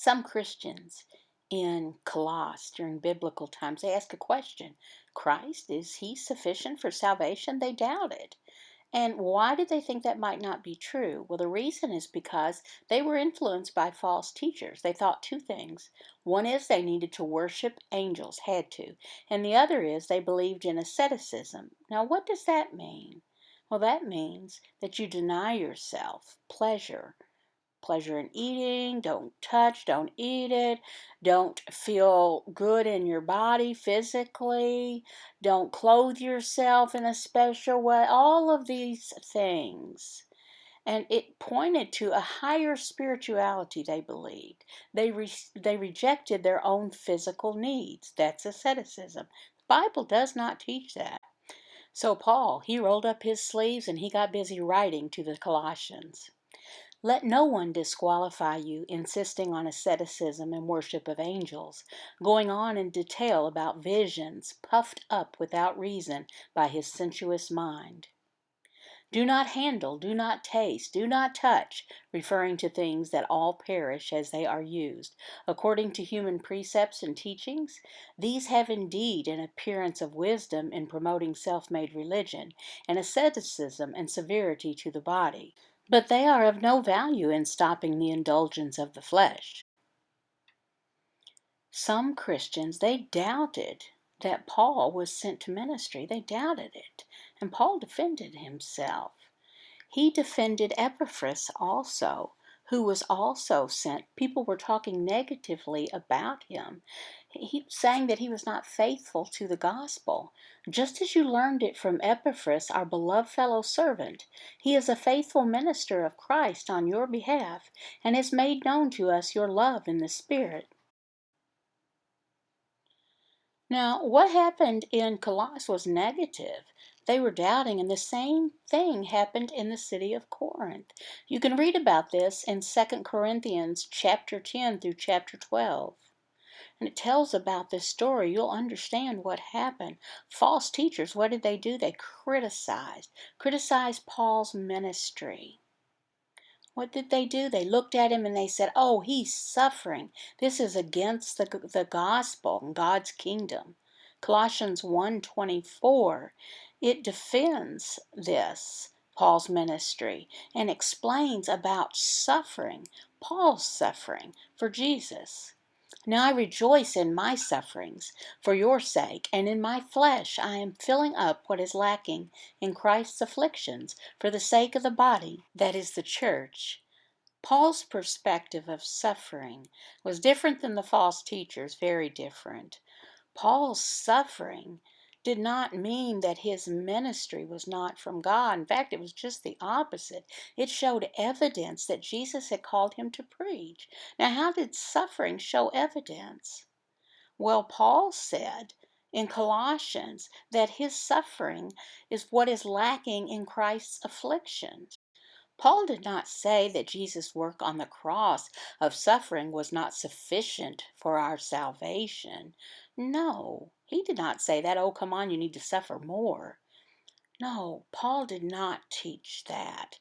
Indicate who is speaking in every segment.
Speaker 1: Some Christians in Colossae during biblical times, they ask a question. Christ, is he sufficient for salvation? They doubted. And why did they think that might not be true? Well, the reason is because they were influenced by false teachers. They thought two things. One is they needed to worship angels, had to. And the other is they believed in asceticism. Now, what does that mean? Well, that means that you deny yourself pleasure in eating, don't touch, don't eat it, don't feel good in your body physically, don't clothe yourself in a special way, all of these things. And it pointed to a higher spirituality, they believed. They rejected their own physical needs. That's asceticism. The Bible does not teach that. So Paul, he rolled up his sleeves and he got busy writing to the Colossians. Let no one disqualify you, insisting on asceticism and worship of angels, going on in detail about visions, puffed up without reason by his sensuous mind. Do not handle, do not taste, do not touch, referring to things that all perish as they are used. According to human precepts and teachings, these have indeed an appearance of wisdom in promoting self-made religion, and asceticism and severity to the body. But they are of no value in stopping the indulgence of the flesh. Some Christians, they doubted that Paul was sent to ministry. They doubted it. And Paul defended himself. He defended Epaphras also, who was also sent. People were talking negatively about him. He saying that he was not faithful to the gospel. Just as you learned it from Epaphras, our beloved fellow servant, he is a faithful minister of Christ on your behalf, and has made known to us your love in the Spirit. Now, what happened in Colossae was negative. They were doubting, and the same thing happened in the city of Corinth. You can read about this in 2 Corinthians chapter 10 through chapter 12. And it tells about this story. You'll understand what happened. False teachers, what did they do? They criticized Paul's ministry. What did they do? They looked at him and they said, oh, he's suffering. This is against the gospel and God's kingdom. Colossians 1:24, it defends this, Paul's ministry, and explains about suffering, Paul's suffering for Jesus. Now I rejoice in my sufferings for your sake, and in my flesh I am filling up what is lacking in Christ's afflictions for the sake of the body, that is the church. Paul's perspective of suffering was different than the false teachers, very different. Paul's suffering did not mean that his ministry was not from God. In fact, it was just the opposite. It showed evidence that Jesus had called him to preach. Now, how did suffering show evidence? Well, Paul said in Colossians that his suffering is what is lacking in Christ's afflictions. Paul did not say that Jesus' work on the cross of suffering was not sufficient for our salvation. No, he did not say that. Oh, come on, you need to suffer more. No, Paul did not teach that.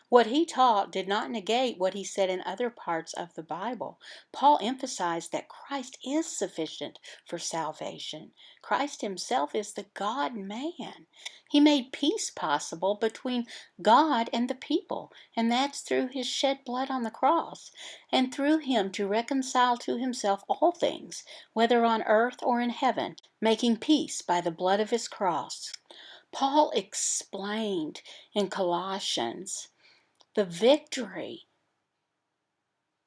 Speaker 1: What he taught did not negate what he said in other parts of the Bible. Paul emphasized that Christ is sufficient for salvation. Christ himself is the God-man. He made peace possible between God and the people, and that's through his shed blood on the cross, and through him to reconcile to himself all things, whether on earth or in heaven, making peace by the blood of his cross. Paul explained in Colossians the victory.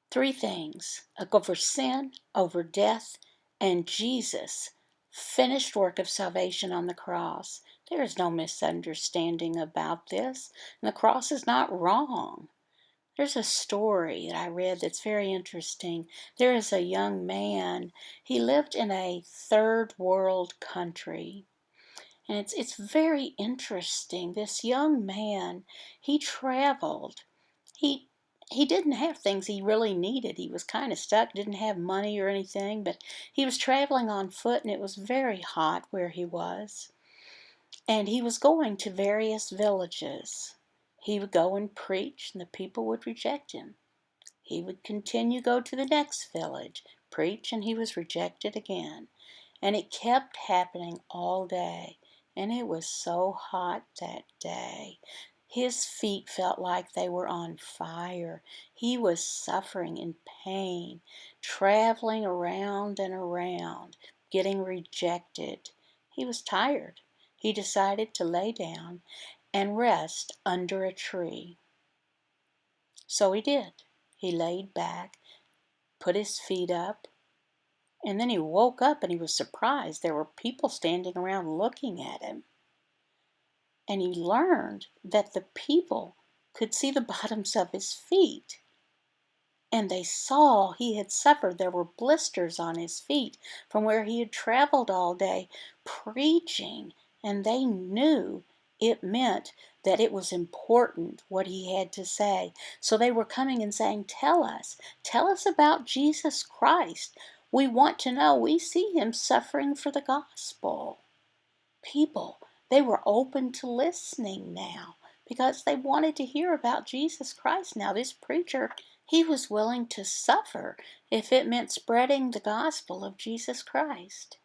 Speaker 1: Three things: over sin, over death, and Jesus' finished work of salvation on the cross. There is no misunderstanding about this. And the cross is not wrong. There's a story that I read that's very interesting. There is a young man. He lived in a third world country. And it's very interesting. This young man, he traveled. He he didn't have things he really needed. He was kind of stuck, didn't have money or anything, but he was traveling on foot and it was very hot where he was. And he was going to various villages. He would go and preach and the people would reject him. He would continue go to the next village, preach, and he was rejected again. And it kept happening all day. And it was so hot that day. His feet felt like they were on fire. He was suffering in pain, traveling around and around, getting rejected. He was tired. He decided to lay down and rest under a tree. So he did. He laid back, put his feet up, and then he woke up and he was surprised. There were people standing around looking at him. And he learned that the people could see the bottoms of his feet. And they saw he had suffered. There were blisters on his feet from where he had traveled all day preaching. And they knew it meant that it was important what he had to say. So they were coming and saying, tell us about Jesus Christ. We want to know. We see him suffering for the gospel. People, they were open to listening now because they wanted to hear about Jesus Christ. Now this preacher, he was willing to suffer if it meant spreading the gospel of Jesus Christ.